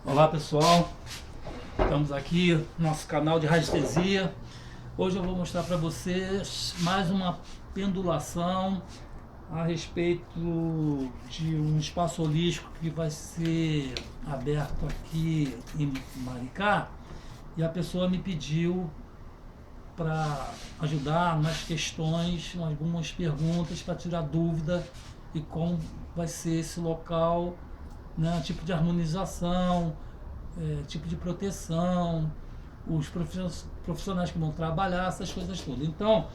Olá pessoal, estamos aqui no nosso canal de radiestesia. Hoje eu vou mostrar para vocês mais uma pendulação a respeito de um espaço holístico que vai ser aberto aqui em Maricá, e a pessoa me pediu para ajudar nas questões, em algumas perguntas para tirar dúvida e como vai ser esse local, né, tipo de harmonização, tipo de proteção, os profissionais que vão trabalhar, essas coisas todas. Então,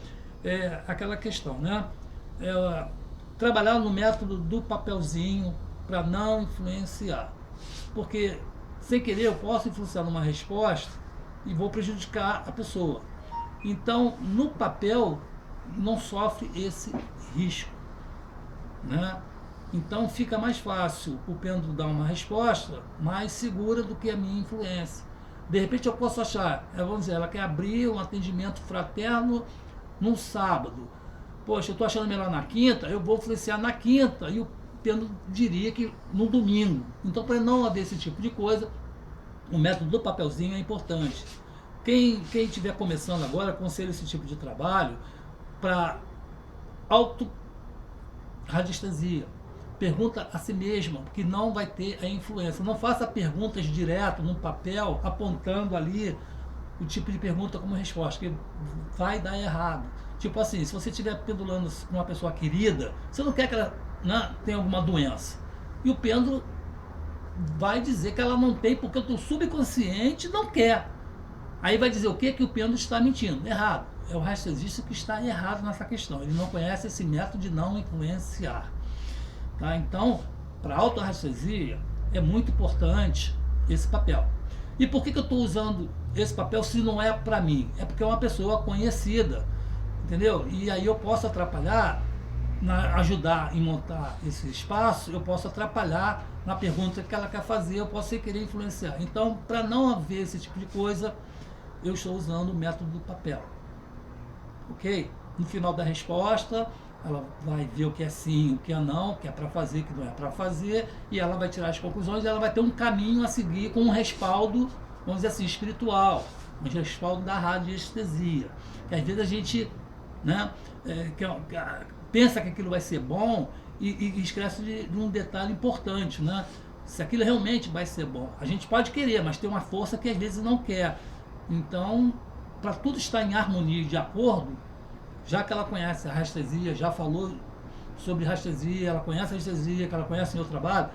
aquela questão, né? É, trabalhar no método do papelzinho para não influenciar. Porque, sem querer, eu posso influenciar numa resposta e vou prejudicar a pessoa. Então, no papel, não sofre esse risco, né? Então fica mais fácil o pêndulo dar uma resposta mais segura do que a minha influência. De repente eu posso achar, vamos dizer, ela quer abrir um atendimento fraterno num sábado. Poxa, eu estou achando melhor na quinta, eu vou influenciar na quinta, e o pêndulo diria que no domingo. Então, para não haver esse tipo de coisa, o método do papelzinho é importante. Quem estiver começando agora, aconselho esse tipo de trabalho para auto-radiestesia. Pergunta a si mesma, que não vai ter a influência. Não faça perguntas direto no papel, apontando ali o tipo de pergunta como resposta, que vai dar errado. Tipo assim, se você estiver pendulando com uma pessoa querida, você não quer que ela, né, tenha alguma doença. E o pêndulo vai dizer que ela não tem, porque o teu subconsciente não quer. Aí vai dizer o quê? Que o pêndulo está mentindo. Errado. É o radiestesista que está errado nessa questão. Ele não conhece esse método de não influenciar. Tá? Então, para a autorradiestesia, é muito importante esse papel. E por que eu estou usando esse papel se não é para mim? É porque é uma pessoa conhecida, entendeu? E aí eu posso atrapalhar, ajudar em montar esse espaço, eu posso atrapalhar na pergunta que ela quer fazer, eu posso sem querer influenciar. Então, para não haver esse tipo de coisa, eu estou usando o método do papel. Ok? No final da resposta, ela vai ver o que é sim, o que é não, o que é para fazer, o que não é para fazer, e ela vai tirar as conclusões, e ela vai ter um caminho a seguir com um respaldo, vamos dizer assim, espiritual, um respaldo da radiestesia. Que às vezes a gente, né, pensa que aquilo vai ser bom e esquece de um detalhe importante, né? Se aquilo realmente vai ser bom. A gente pode querer, mas tem uma força que às vezes não quer. Então, para tudo estar em harmonia e de acordo, já que ela conhece a rastresia, já falou sobre rastresia, ela conhece a rastresia, que ela conhece o meu trabalho,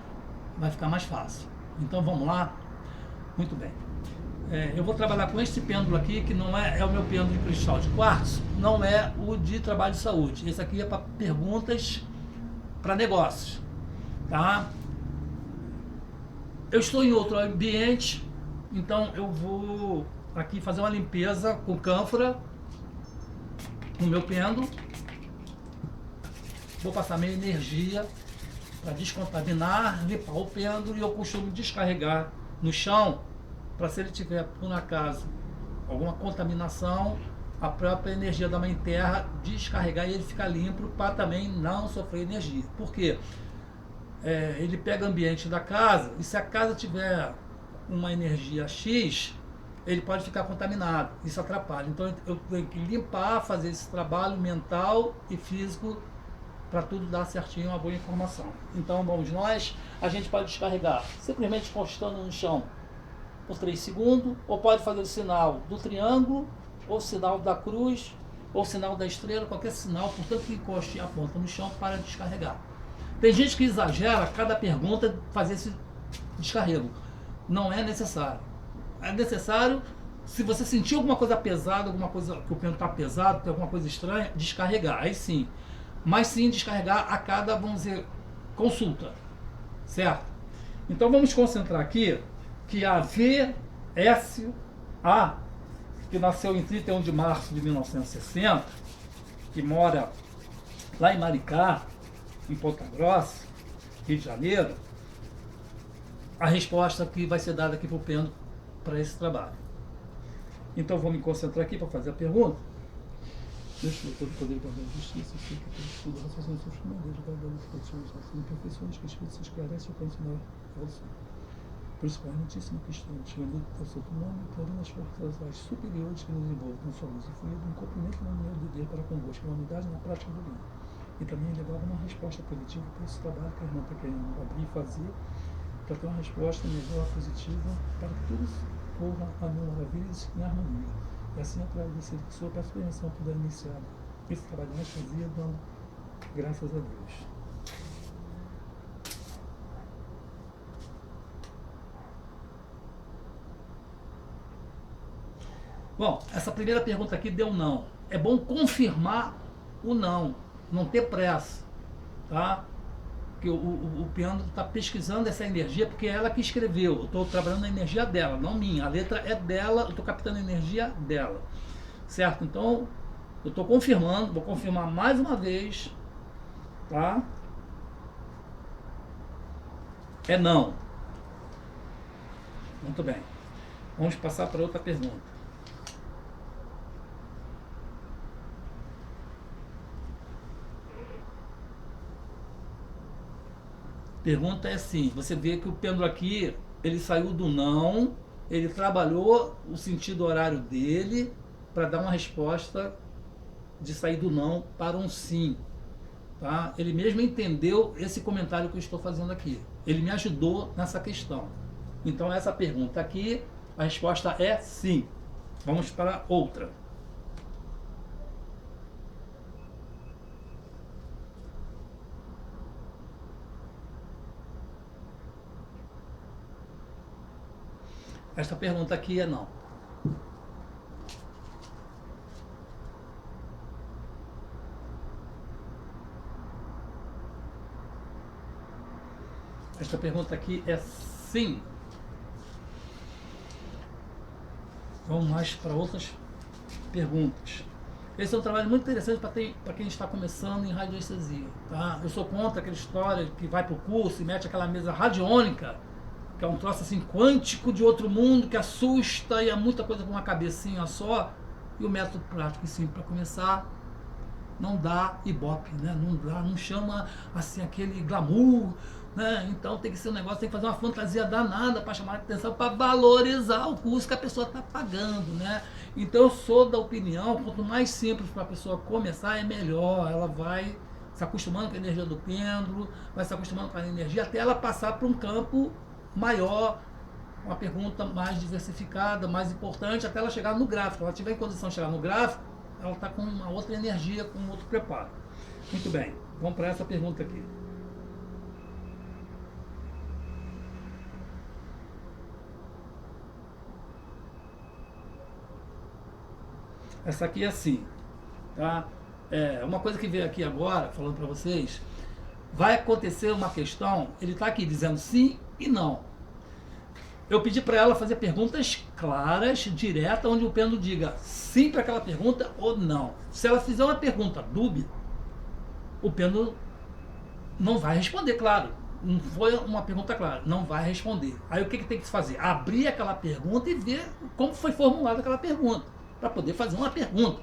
vai ficar mais fácil. Então vamos lá? Muito bem. Eu vou trabalhar com este pêndulo aqui, que não é o meu pêndulo de cristal de quartzo, não é o de trabalho de saúde. Esse aqui é para perguntas para negócios. Tá? Eu estou em outro ambiente, então eu vou aqui fazer uma limpeza com cânfora no meu pêndulo. Vou passar minha energia para descontaminar, limpar o pêndulo, e eu costumo descarregar no chão para, se ele tiver por acaso alguma contaminação, a própria energia da mãe terra descarregar e ele ficar limpo, para também não sofrer energia. Por quê? Ele pega o ambiente da casa, e se a casa tiver uma energia X, ele pode ficar contaminado, isso atrapalha. Então eu tenho que limpar, fazer esse trabalho mental e físico para tudo dar certinho, uma boa informação. Então vamos nós, a gente pode descarregar simplesmente encostando no chão por 3 segundos, ou pode fazer o sinal do triângulo, ou o sinal da cruz, ou o sinal da estrela, qualquer sinal, portanto que encoste a ponta no chão para descarregar. Tem gente que exagera cada pergunta fazer esse descarrego. Não é necessário. É necessário, se você sentir alguma coisa pesada, alguma coisa que o pêndulo está pesado, tem alguma coisa estranha, descarregar. Aí sim. Mas sim descarregar a cada, vamos dizer, consulta. Certo? Então vamos concentrar aqui que a VSA, que nasceu em 31 de março de 1960, que mora lá em Maricá, em Ponta Grossa, Rio de Janeiro, a resposta que vai ser dada aqui para o pêndulo para esse trabalho. Então vou me concentrar aqui para fazer a pergunta. Deus foi todo poder e guardar a justiça, que todo estudo, raciocínio, sofrimento, guardar as imperfeições que as pessoas carecem, o conhecimento, evolução. principalmente questão, chegando ao seu pulmão e tornando as forças superiores que nos envolvem com sua luz e fluido, um cumprimento na união de Deus para convosco, uma unidade na prática do bem. E também levava uma resposta positiva para esse trabalho que a irmã está querendo abrir e fazer, para ter uma resposta melhor, positiva, para que tudo corra a mil maravilhas em harmonia. E assim, através desse Senhor, peço permissão para poder iniciar esse trabalho mais fazia, dando graças a Deus. Bom, essa primeira pergunta aqui deu não. É bom confirmar o não, não ter pressa, tá? Porque o piano está pesquisando essa energia, porque é ela que escreveu. Eu estou trabalhando na energia dela, não minha. A letra é dela, eu estou captando a energia dela, certo? Então, eu estou confirmando, vou confirmar mais uma vez, tá? É não. Muito bem. Vamos passar para outra pergunta. Pergunta é assim, você vê que o pêndulo aqui, ele saiu do não, ele trabalhou o sentido horário dele para dar uma resposta de sair do não para um sim. Tá? Ele mesmo entendeu esse comentário que eu estou fazendo aqui. Ele me ajudou nessa questão. Então essa pergunta aqui, a resposta é sim. Vamos para outra. Esta pergunta aqui é não. Esta pergunta aqui é sim. Vamos mais para outras perguntas. Esse é um trabalho muito interessante para quem está começando em radiestesia. Tá? Eu sou contra aquela história que vai para o curso e mete aquela mesa radiônica, que é um troço assim quântico de outro mundo, que assusta e é muita coisa com uma cabecinha só. E o método prático e simples para começar não dá ibope, né? Não dá, não chama assim aquele glamour, né? Então tem que ser um negócio, tem que fazer uma fantasia danada para chamar a atenção, para valorizar o curso que a pessoa está pagando, né? Então eu sou da opinião, quanto mais simples para a pessoa começar é melhor. Ela vai se acostumando com a energia do pêndulo, vai se acostumando com a energia até ela passar para um campo maior, uma pergunta mais diversificada, mais importante, até ela chegar no gráfico. Ela tiver em condição de chegar no gráfico, ela está com uma outra energia, com um outro preparo. Muito bem, vamos para essa pergunta aqui. Essa aqui é assim, tá? Uma coisa que veio aqui agora, falando para vocês, vai acontecer uma questão, ele está aqui dizendo sim e não. Eu pedi para ela fazer perguntas claras, diretas, onde o pêndulo diga sim para aquela pergunta ou não. Se ela fizer uma pergunta dúbia, o pêndulo não vai responder, claro. Não foi uma pergunta clara, não vai responder. Aí o que tem que fazer? Abrir aquela pergunta e ver como foi formulada aquela pergunta, para poder fazer uma pergunta,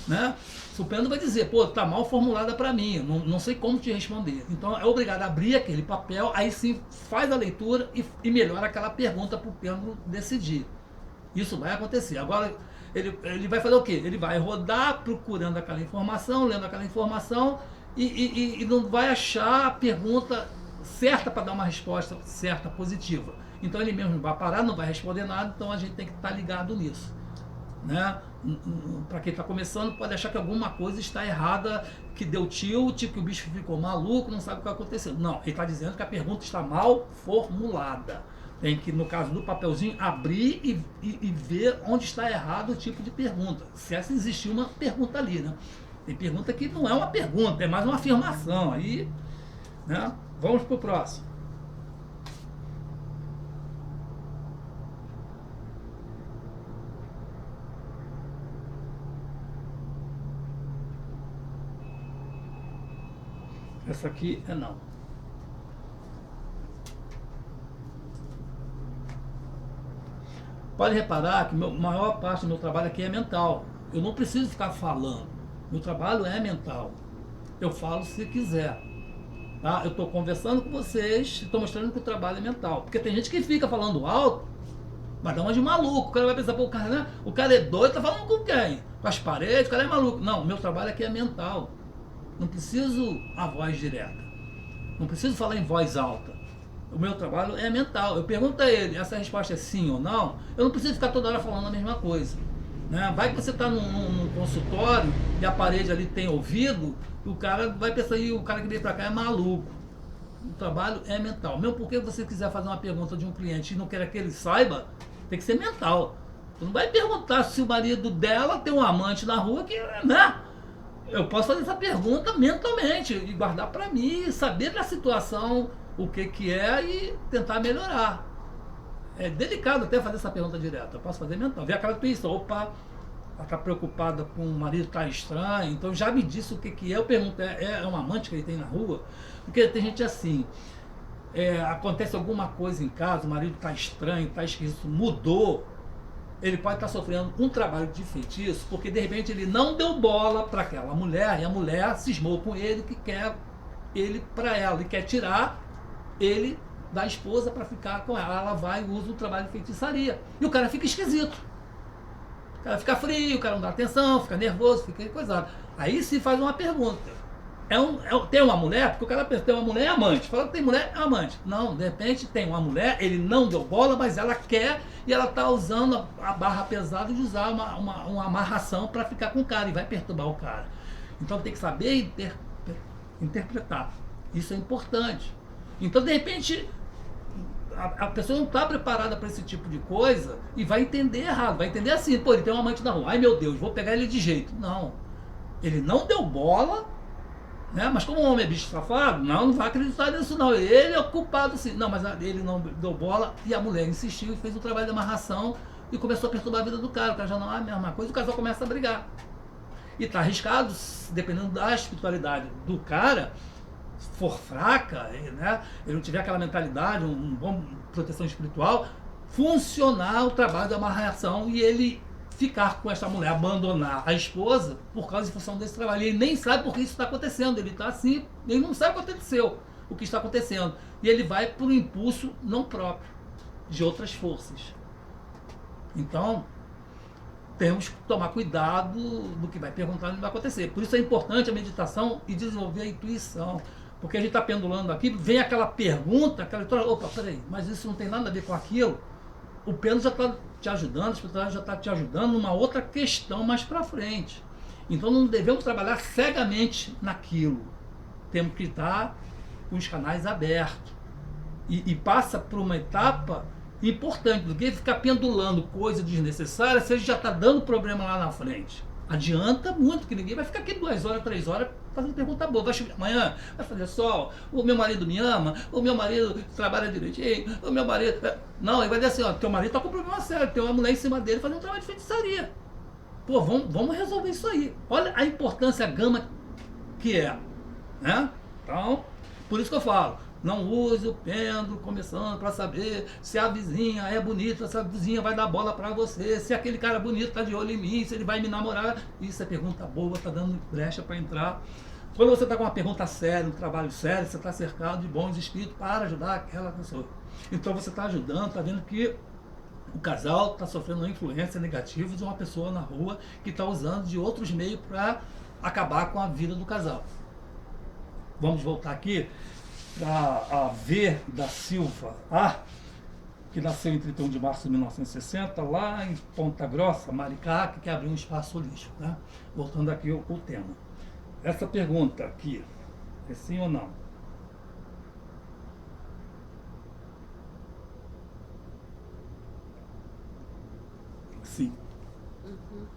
né? O pêndulo vai dizer, pô, tá mal formulada para mim, não sei como te responder. Então é obrigado a abrir aquele papel, aí sim faz a leitura e melhora aquela pergunta para o pêndulo decidir. Isso vai acontecer. Agora ele vai fazer o quê? Ele vai rodar procurando aquela informação, lendo aquela informação e não vai achar a pergunta certa para dar uma resposta certa, positiva. Então ele mesmo vai parar, não vai responder nada, então a gente tem que estar ligado nisso, né? Para quem está começando, pode achar que alguma coisa está errada, que deu tilt, que o bicho ficou maluco, não sabe o que aconteceu. Não, ele está dizendo que a pergunta está mal formulada. Tem que, no caso do papelzinho, abrir e ver onde está errado o tipo de pergunta. Se essa existir uma pergunta ali, né? Tem pergunta que não é uma pergunta, é mais uma afirmação. Aí, né? Vamos para o próximo. Essa aqui é não. Pode reparar que a maior parte do meu trabalho aqui é mental. Eu não preciso ficar falando. Meu trabalho é mental. Eu falo se quiser. Tá? Eu estou conversando com vocês, estou mostrando que o trabalho é mental. Porque tem gente que fica falando alto, mas dá uma de maluco. O cara vai pensar, pô, o cara é doido, tá falando com quem? Com as paredes, o cara é maluco. Não, o meu trabalho aqui é mental. Não preciso a voz direta. Não preciso falar em voz alta. O meu trabalho é mental. Eu pergunto a ele, essa resposta é sim ou não? Eu não preciso ficar toda hora falando a mesma coisa. Né? Vai que você está num consultório e a parede ali tem ouvido, o cara vai pensar, e o cara que veio para cá é maluco. O trabalho é mental. Mesmo porque você quiser fazer uma pergunta de um cliente e não quer que ele saiba, tem que ser mental. Você não vai perguntar se o marido dela tem um amante na rua que, né? Eu posso fazer essa pergunta mentalmente e guardar para mim, saber da situação, o que é e tentar melhorar. É delicado até fazer essa pergunta direta. Eu posso fazer mental. Ver aquela intuição, opa, ela está preocupada com o marido tá estranho, então já me disse o que é. Eu pergunto, é um amante que ele tem na rua? Porque tem gente assim, acontece alguma coisa em casa, o marido está estranho, está esquisito, mudou. Ele pode estar sofrendo um trabalho de feitiço, porque de repente ele não deu bola para aquela mulher, e a mulher cismou com ele que quer ele para ela, e quer tirar ele da esposa para ficar com ela. Ela vai e usa o trabalho de feitiçaria. E o cara fica esquisito. O cara fica frio, o cara não dá atenção, fica nervoso, fica coisado. Aí se faz uma pergunta. Tem uma mulher, porque o cara pensa, tem uma mulher amante. Fala que tem mulher amante. Não, de repente tem uma mulher, ele não deu bola, mas ela quer e ela está usando a barra pesada de usar uma amarração para ficar com o cara e vai perturbar o cara. Então tem que saber interpretar. Isso é importante. Então, de repente, a pessoa não está preparada para esse tipo de coisa e vai entender errado. Vai entender assim, pô, ele tem um amante na rua. Ai, meu Deus, vou pegar ele de jeito. Não. Ele não deu bola, né? Mas como o homem é bicho safado, não vai acreditar nisso não. Ele é o culpado sim. Não, mas ele não deu bola e a mulher insistiu e fez o trabalho de amarração e começou a perturbar a vida do cara. O cara já não é a mesma coisa, o casal começa a brigar. E tá arriscado, dependendo da espiritualidade do cara, for fraca, né? Ele não tiver aquela mentalidade, um bom proteção espiritual, funcionar o trabalho de amarração e ele ficar com essa mulher, abandonar a esposa por causa e função desse trabalho. E ele nem sabe por que isso está acontecendo. Ele está assim, ele não sabe o que aconteceu, o que está acontecendo. E ele vai por um impulso não próprio, de outras forças. Então, temos que tomar cuidado do que vai perguntar e não vai acontecer. Por isso é importante a meditação e desenvolver a intuição. Porque a gente está pendulando aqui, vem aquela pergunta, aquela história, opa, peraí, mas isso não tem nada a ver com aquilo. O pêndulo já está te ajudando, a espiritualidade já está te ajudando numa outra questão mais para frente. Então não devemos trabalhar cegamente naquilo. Temos que estar com os canais abertos. E passa por uma etapa importante, do que ficar pendulando coisa desnecessária, se a gente já está dando problema lá na frente. Adianta muito, que ninguém vai ficar aqui 2 horas, 3 horas fazendo pergunta boa. Vai chegar amanhã, vai fazer sol, o meu marido me ama, o meu marido trabalha direitinho, o meu marido... Não, ele vai dizer assim, ó, teu marido tá com problema sério, tem uma mulher em cima dele fazendo um trabalho de feitiçaria. Pô, vamos resolver isso aí. Olha a importância, a gama que é. Né? Então, por isso que eu falo, não use o pêndulo começando para saber se a vizinha é bonita, se a vizinha vai dar bola para você, se aquele cara bonito tá de olho em mim, se ele vai me namorar. Isso é pergunta boa, tá dando brecha para entrar. Quando você está com uma pergunta séria, um trabalho sério, você está cercado de bons espíritos para ajudar aquela pessoa. Então você está ajudando, está vendo que o casal está sofrendo uma influência negativa de uma pessoa na rua que está usando de outros meios para acabar com a vida do casal. Vamos voltar aqui para a V da Silva A, que nasceu em 31 de março de 1960, lá em Ponta Grossa, Maricá, que quer abrir um espaço holístico. Né? Voltando aqui ao tema. Essa pergunta aqui, é sim ou não? Sim. Uhum.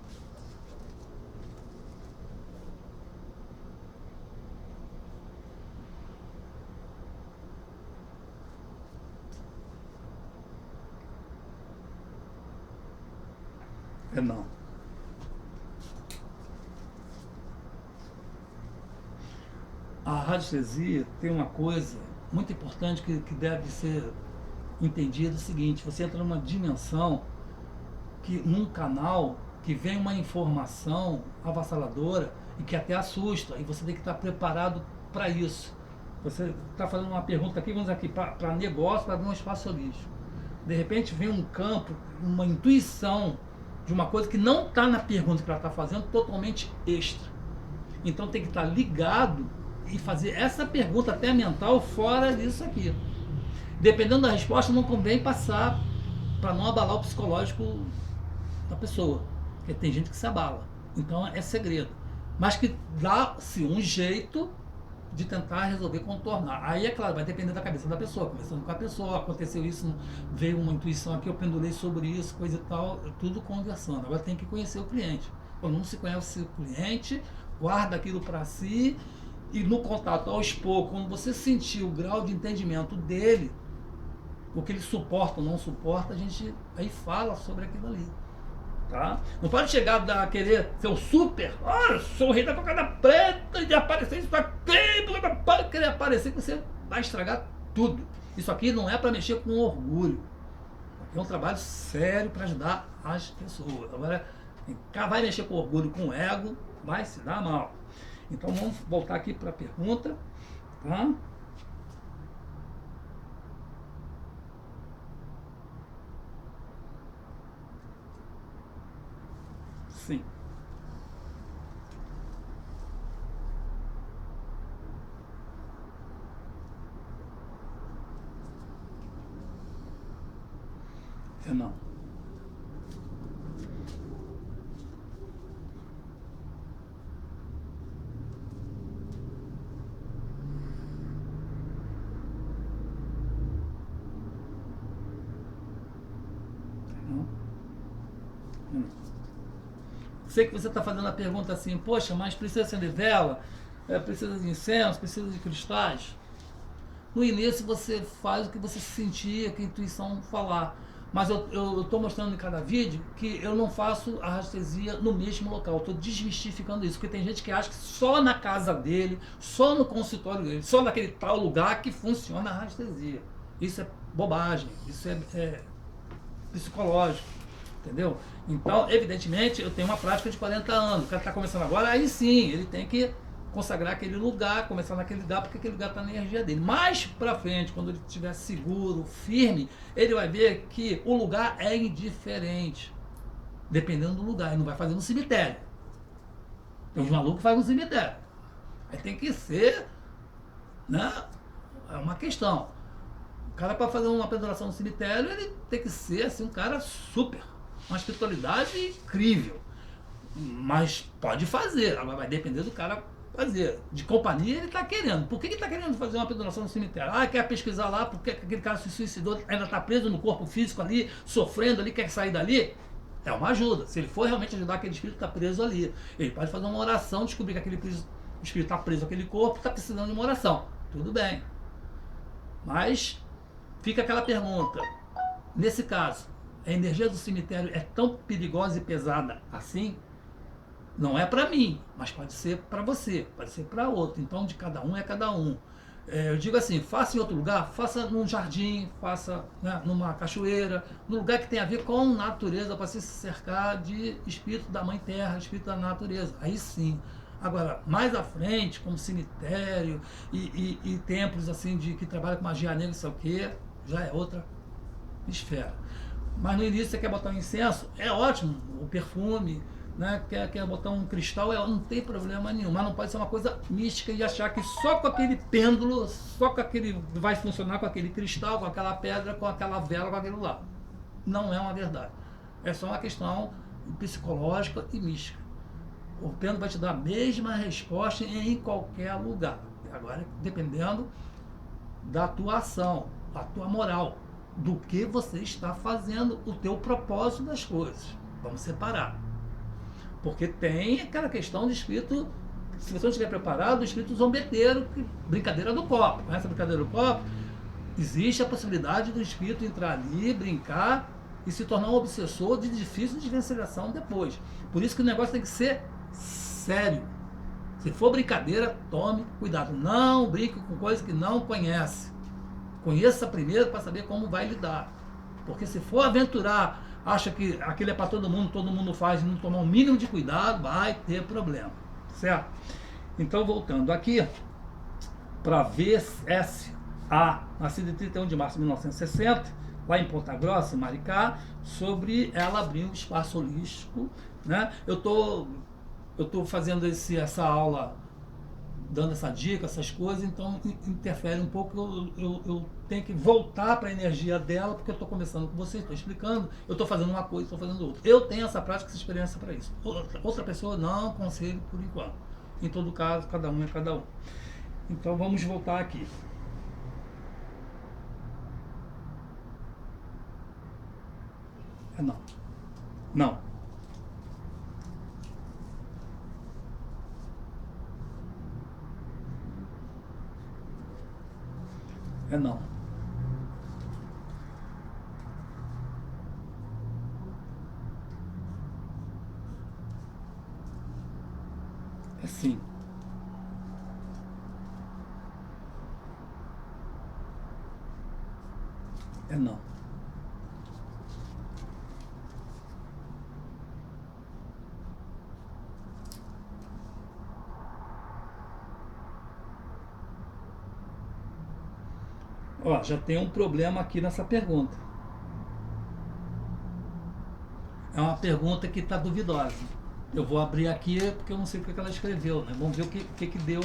É não. A radiestesia tem uma coisa muito importante que deve ser entendida, o seguinte: você entra numa dimensão, que num canal que vem uma informação avassaladora e que até assusta, e você tem que estar preparado para isso. Você está fazendo uma pergunta aqui, vamos aqui, para negócio, para abrir um espaço holístico. De repente vem um campo, uma intuição de uma coisa que não está na pergunta que ela está fazendo, totalmente extra. Então tem que estar ligado e fazer essa pergunta até mental fora disso aqui. Dependendo da resposta, não convém passar para não abalar o psicológico da pessoa. Porque tem gente que se abala. Então é segredo. Mas que dá-se um jeito de tentar resolver, contornar. Aí, é claro, vai depender da cabeça da pessoa, conversando com a pessoa, aconteceu isso, veio uma intuição aqui, eu pendulei sobre isso, coisa e tal, tudo conversando. Agora tem que conhecer o cliente. Quando não se conhece o cliente, guarda aquilo para si e no contato aos poucos, quando você sentir o grau de entendimento dele, o que ele suporta ou não suporta, a gente aí fala sobre aquilo ali. Tá? Não pode chegar a querer ser o super, sou o rei da cocada preta e de aparecer isso aqui, pode querer aparecer que você vai estragar tudo. Isso aqui não é para mexer com orgulho. É um trabalho sério para ajudar as pessoas. Agora, quem vai mexer com orgulho, com ego, vai se dar mal. Então vamos voltar aqui para a pergunta. Tá? Sim. Eu não. Sei que você está fazendo a pergunta assim, poxa, mas precisa acender vela, precisa de incenso, precisa de cristais. No início você faz o que você sentia, que a intuição falar. Mas eu estou mostrando em cada vídeo que eu não faço a rastresia no mesmo local. Estou desmistificando isso, porque tem gente que acha que só na casa dele, só no consultório dele, só naquele tal lugar que funciona a rastresia. Isso é bobagem, isso é psicológico. Entendeu? Então, evidentemente, eu tenho uma prática de 40 anos. O cara está começando agora, aí sim, ele tem que consagrar aquele lugar, começar naquele lugar, porque aquele lugar está na energia dele. Mais para frente, quando ele estiver seguro, firme, ele vai ver que o lugar é indiferente. Dependendo do lugar. Ele não vai fazer no cemitério. Tem uns malucos que fazem no cemitério. Aí tem que ser, né? É uma questão. O cara, para fazer uma penduração no cemitério, ele tem que ser assim, um cara super. Uma espiritualidade incrível. Mas pode fazer. Agora vai depender do cara fazer. De companhia ele está querendo. Por que ele está querendo fazer uma penduração no cemitério? Quer pesquisar lá porque aquele cara se suicidou, ainda está preso no corpo físico ali, sofrendo ali, quer sair dali? É uma ajuda. Se ele for realmente ajudar aquele espírito que está preso ali, ele pode fazer uma oração, descobrir que aquele espírito está preso naquele corpo, está precisando de uma oração. Tudo bem. Mas fica aquela pergunta. Nesse caso, a energia do cemitério é tão perigosa e pesada assim? Não é para mim, mas pode ser para você, pode ser para outro. Então, de cada um é cada um. Eu digo assim, faça em outro lugar, faça num jardim, faça, né, numa cachoeira, num lugar que tem a ver com natureza, para se cercar de espírito da Mãe Terra, espírito da natureza. Aí sim. Agora, mais à frente, como cemitério e templos assim que trabalham com magia negra, sei o quê, já é outra esfera. Mas no início você quer botar um incenso, é ótimo, o perfume, né? quer botar um cristal, não tem problema nenhum, mas não pode ser uma coisa mística e achar que só com aquele pêndulo, só com aquele, vai funcionar com aquele cristal, com aquela pedra, com aquela vela, com aquilo lá. Não é uma verdade. É só uma questão psicológica e mística. O pêndulo vai te dar a mesma resposta em qualquer lugar. Agora, dependendo da tua ação, da tua moral, do que você está fazendo, o teu propósito das coisas. Vamos separar. Porque tem aquela questão de espírito, se você não estiver preparado, o espírito zombeteiro, brincadeira do copo. Essa brincadeira do copo, existe a possibilidade do espírito entrar ali, brincar e se tornar um obsessor de difícil desvencilhação depois. Por isso que o negócio tem que ser sério. Se for brincadeira, tome cuidado. Não brinque com coisas que não conhece. Conheça primeiro para saber como vai lidar. Porque se for aventurar, acha que aquilo é para todo mundo faz e não tomar um mínimo de cuidado, vai ter problema. Certo? Então, voltando aqui, para VSA, nascida em 31 de março de 1960, lá em Ponta Grossa, em Maricá, sobre ela abrir um espaço holístico, né? Eu tô fazendo essa aula, dando essa dica, essas coisas, então interfere um pouco, eu tenho que voltar para a energia dela, porque eu estou conversando com você, estou explicando, eu estou fazendo uma coisa, estou fazendo outra. Eu tenho essa prática, essa experiência para isso. Outra pessoa não aconselho por enquanto. Em todo caso, cada um é cada um. Então vamos voltar aqui. Não. Não. Não. É sim. É não. Ó, já tem um problema aqui nessa pergunta. É uma pergunta que está duvidosa. Eu vou abrir aqui porque eu não sei o que ela escreveu, né? Vamos ver o que deu.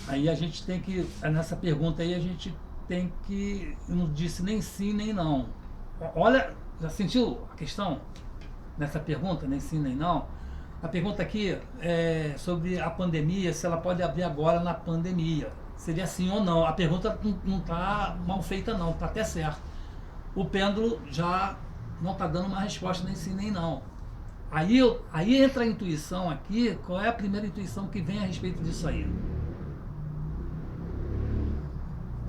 Aí a gente tem que, nessa pergunta aí, a gente tem que, eu não disse nem sim nem não. Olha, já sentiu a questão nessa pergunta, nem sim nem não? A pergunta aqui é sobre a pandemia, se ela pode abrir agora na pandemia. Seria sim ou não. A pergunta não está mal feita não, está até certo. O pêndulo já não está dando uma resposta nem sim nem não. Aí entra a intuição aqui, qual é a primeira intuição que vem a respeito disso aí?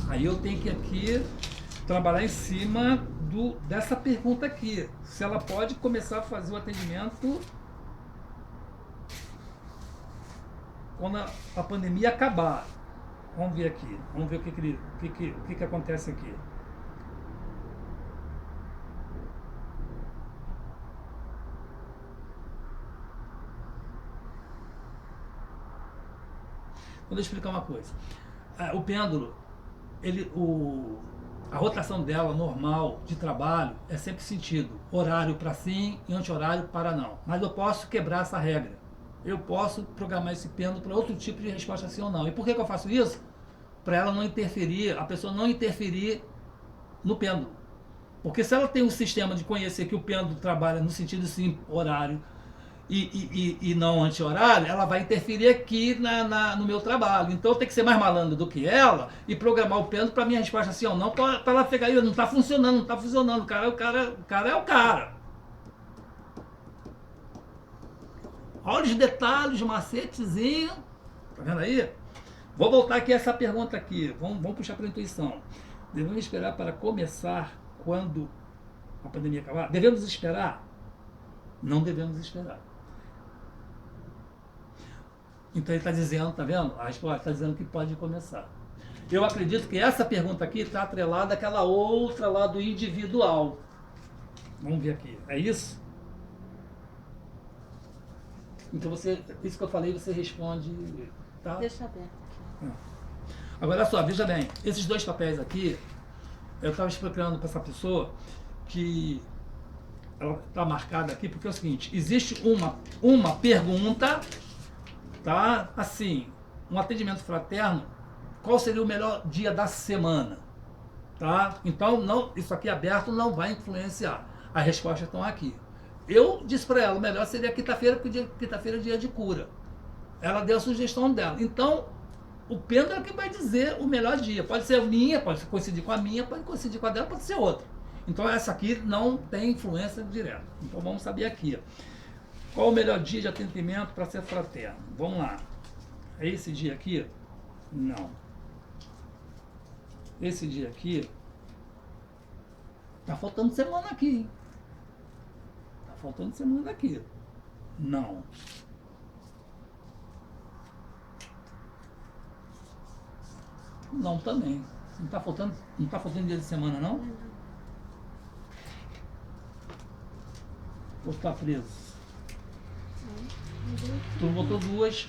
Aí eu tenho que aqui trabalhar em cima dessa pergunta aqui. Se ela pode começar a fazer o atendimento quando a pandemia acabar. Vamos ver aqui. Vamos ver o que acontece aqui. Vou explicar uma coisa. O pêndulo, a rotação dela normal de trabalho é sempre sentido horário para sim e anti-horário para não. Mas eu posso quebrar essa regra. Eu posso programar esse pêndulo para outro tipo de resposta sim ou não. E por que eu faço isso? Para ela não interferir, a pessoa não interferir no pêndulo. Porque se ela tem um sistema de conhecer que o pêndulo trabalha no sentido sim horário e não anti-horário, ela vai interferir aqui no meu trabalho. Então eu tenho que ser mais malandro do que ela e programar o pêndulo para minha resposta sim ou não, para ela pegar aí, não está funcionando, não está funcionando. O cara é o cara. Olha os detalhes, macetezinho. Tá vendo aí? Vou voltar aqui a essa pergunta aqui. Vamos puxar para a intuição. Devemos esperar para começar quando a pandemia acabar? Devemos esperar? Não devemos esperar. Então ele está dizendo, tá vendo? A resposta está dizendo que pode começar. Eu acredito que essa pergunta aqui está atrelada àquela outra lá do individual. Vamos ver aqui. É isso? Então isso que eu falei, você responde. Tá? Deixa aberto. Agora olha só, veja bem, esses dois papéis aqui, eu estava explicando para essa pessoa que ela está marcada aqui porque é o seguinte, existe uma pergunta, tá? Assim, um atendimento fraterno, qual seria o melhor dia da semana? Tá? Então, não, isso aqui aberto não vai influenciar. As respostas estão aqui. Eu disse para ela, o melhor seria quinta-feira, porque quinta-feira é dia de cura. Ela deu a sugestão dela. Então, o pêndulo é que vai dizer o melhor dia. Pode ser a minha, pode coincidir com a minha, pode coincidir com a dela, pode ser outra. Então, essa aqui não tem influência direta. Então, vamos saber aqui. Qual o melhor dia de atendimento para ser fraterno? Vamos lá. É esse dia aqui? Não. Esse dia aqui... Tá faltando semana aqui, hein? Tá faltando semana aqui. Não. Não também. Não tá faltando dia de semana, não? Ou tá preso? Tu não botou duas.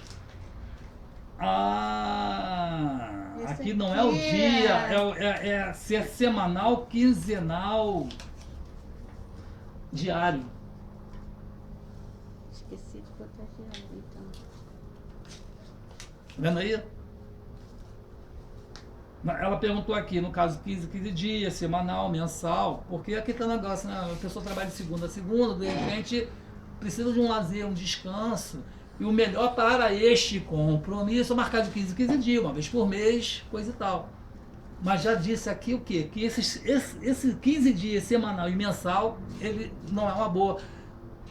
Ah, Esse aqui não é o aqui dia, é- se é semanal, quinzenal, diário. Esqueci de botar diário, então. Tá vendo aí? Ela perguntou aqui, no caso, 15 dias, semanal, mensal, porque aqui tá o negócio, né? A pessoa trabalha de segunda a segunda, de repente precisa de um lazer, um descanso. E o melhor para este compromisso é marcar de 15 dias, uma vez por mês, coisa e tal. Mas já disse aqui o quê? Que esse 15 dias semanal e mensal, ele não é uma boa.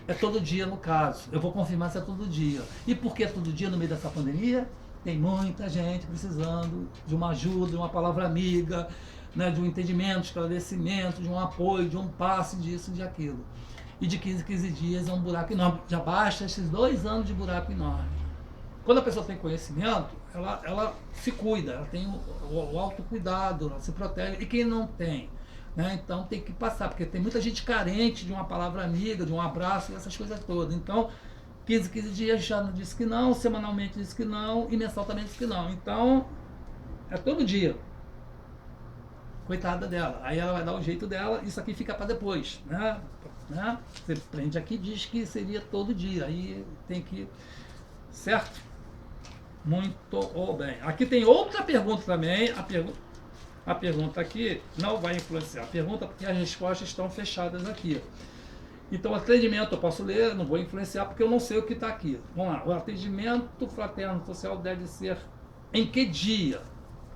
É todo dia no caso. Eu vou confirmar se é todo dia. E por que é todo dia no meio dessa pandemia? Tem muita gente precisando de uma ajuda, de uma palavra amiga, né, de um entendimento, esclarecimento, de um apoio, de um passe, disso, de aquilo. E de 15 dias é um buraco enorme. Já basta esses 2 anos de buraco enorme. Quando a pessoa tem conhecimento, ela se cuida, ela tem o autocuidado, ela se protege. E quem não tem? Né? Então tem que passar, porque tem muita gente carente de uma palavra amiga, de um abraço, essas coisas todas. Então, 15 dias já disse que não, semanalmente disse que não, e mensal também disse que não. Então, é todo dia. Coitada dela. Aí ela vai dar o jeito dela, isso aqui fica para depois. Né? Você prende aqui, diz que seria todo dia. Aí tem que. Certo? Muito bem. Aqui tem outra pergunta também. A pergunta aqui não vai influenciar a pergunta porque as respostas estão fechadas aqui. Então, o atendimento eu posso ler, não vou influenciar porque eu não sei o que está aqui. Vamos lá. O atendimento fraterno social deve ser em que dia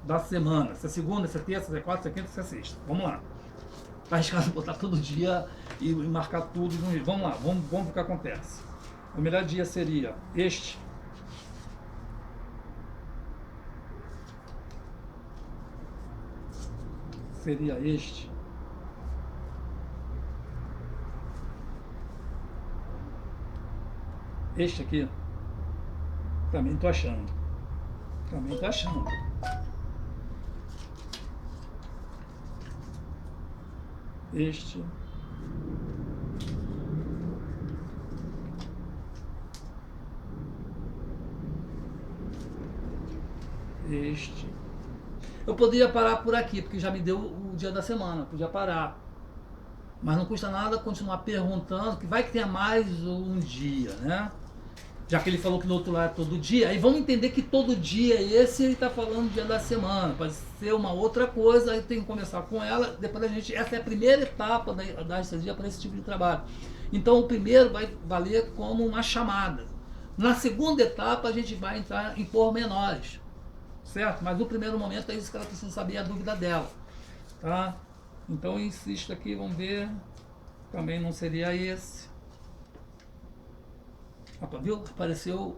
da semana? Se é segunda, se é terça, se é quarta, se é quinta, se é sexta. Vamos lá. Está arriscado botar todo dia e marcar tudo. Vamos lá, vamos ver o que acontece. O melhor dia seria este. Seria este. Este aqui. Também tô achando. Também tô achando. Este. Este. Eu poderia parar por aqui, porque já me deu o dia da semana, podia parar. Mas não custa nada continuar perguntando, que vai que tenha mais um dia, né? Já que ele falou que no outro lado é todo dia, aí vamos entender que todo dia esse ele está falando dia da semana. Pode ser uma outra coisa, aí tem que conversar com ela. Depois a gente, essa é a primeira etapa da anestesia para esse tipo de trabalho. Então o primeiro vai valer como uma chamada. Na segunda etapa a gente vai entrar em pormenores, certo? Mas no primeiro momento é isso que ela precisa saber, a dúvida dela, tá? Então eu insisto aqui, vamos ver. Também não seria esse. Opa, viu? Apareceu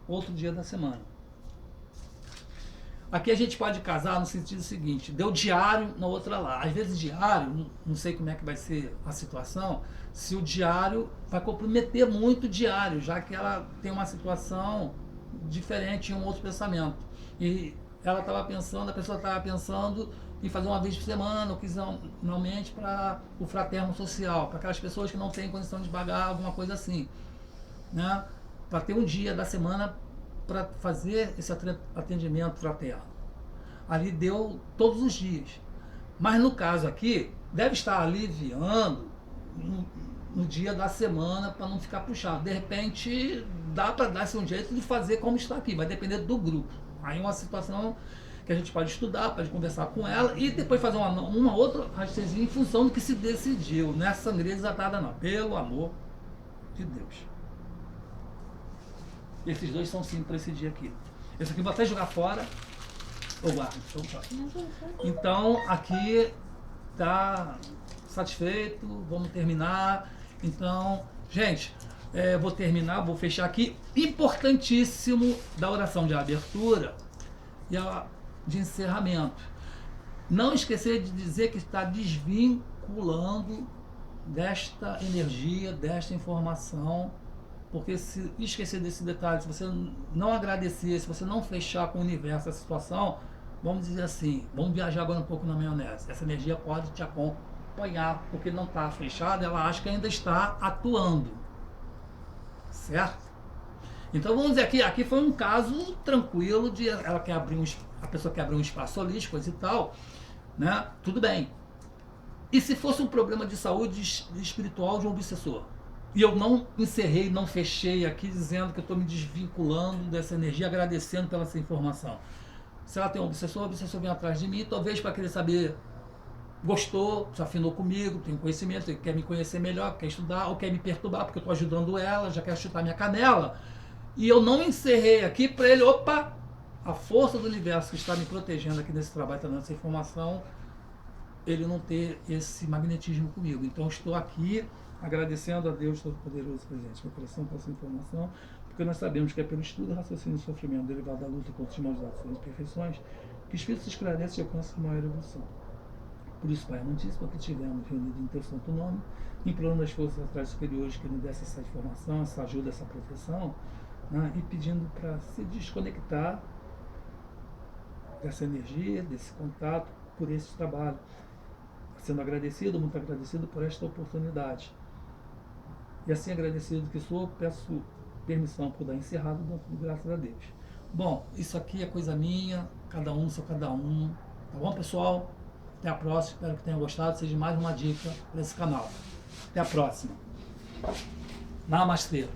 outro dia da semana. Aqui a gente pode casar no sentido seguinte, deu diário na outra lá. Às vezes diário, não sei como é que vai ser a situação, se o diário vai comprometer muito o diário, já que ela tem uma situação diferente em um outro pensamento. E ela estava pensando, a pessoa estava pensando em fazer uma vez por semana, ocasionalmente, para o fraterno social, para aquelas pessoas que não têm condição de pagar alguma coisa assim. Né? Para ter um dia da semana para fazer esse atendimento fraterno. Ali deu todos os dias. Mas no caso aqui, deve estar aliviando no dia da semana para não ficar puxado. De repente, dá para dar-se um jeito de fazer como está aqui, vai depender do grupo. Aí é uma situação que a gente pode estudar, pode conversar com ela e depois fazer uma outra rastrezinha em função do que se decidiu. Não é sangria desatada não, pelo amor de Deus. Esses dois são sim para esse dia aqui. Esse aqui eu vou até jogar fora. Ou guardo. Então, aqui tá satisfeito. Vamos terminar. Então, gente, vou terminar, vou fechar aqui. Importantíssimo da oração de abertura e a de encerramento. Não esquecer de dizer que está desvinculando desta energia, desta informação. Porque se esquecer desse detalhe, se você não agradecer, se você não fechar com o universo a situação, vamos dizer assim, vamos viajar agora um pouco na maionese. Essa energia pode te acompanhar. apanhar, porque não está fechada, ela acha que ainda está atuando. Certo? Então vamos dizer que aqui foi um caso tranquilo de ela quer abrir a pessoa quer abrir um espaço holístico, coisa e tal, né? Tudo bem. E se fosse um problema de saúde espiritual de um obsessor? E eu não encerrei, não fechei aqui dizendo que eu estou me desvinculando dessa energia, agradecendo pela essa informação. Se ela tem um obsessor, o obsessor vem atrás de mim, talvez para querer saber, gostou, se afinou comigo, tem conhecimento, quer me conhecer melhor, quer estudar, ou quer me perturbar, porque eu estou ajudando ela, já quer chutar minha canela. E eu não encerrei aqui para ele, opa, a força do universo que está me protegendo aqui nesse trabalho, está dando essa informação, ele não ter esse magnetismo comigo. Então estou aqui agradecendo a Deus Todo-Poderoso presente no coração por essa informação, porque nós sabemos que é pelo estudo, raciocínio e sofrimento derivado da luta contra os maus ações e imperfeições que o Espírito se esclarece e alcança a maior evolução. Por isso, Pai Amantíssimo, que tivemos reunido em Teu Santo Nome, implorando as forças atrás superiores que nos dessem essa informação, essa ajuda, essa proteção, né, e pedindo para se desconectar dessa energia, desse contato, por esse trabalho. Sendo agradecido, muito agradecido por esta oportunidade. E assim agradecido que sou, peço permissão por dar encerrado, dando graças a Deus. Bom, isso aqui é coisa minha, cada um, seu cada um. Tá bom, pessoal? Até a próxima, espero que tenham gostado, seja mais uma dica para esse canal. Até a próxima. Namastê.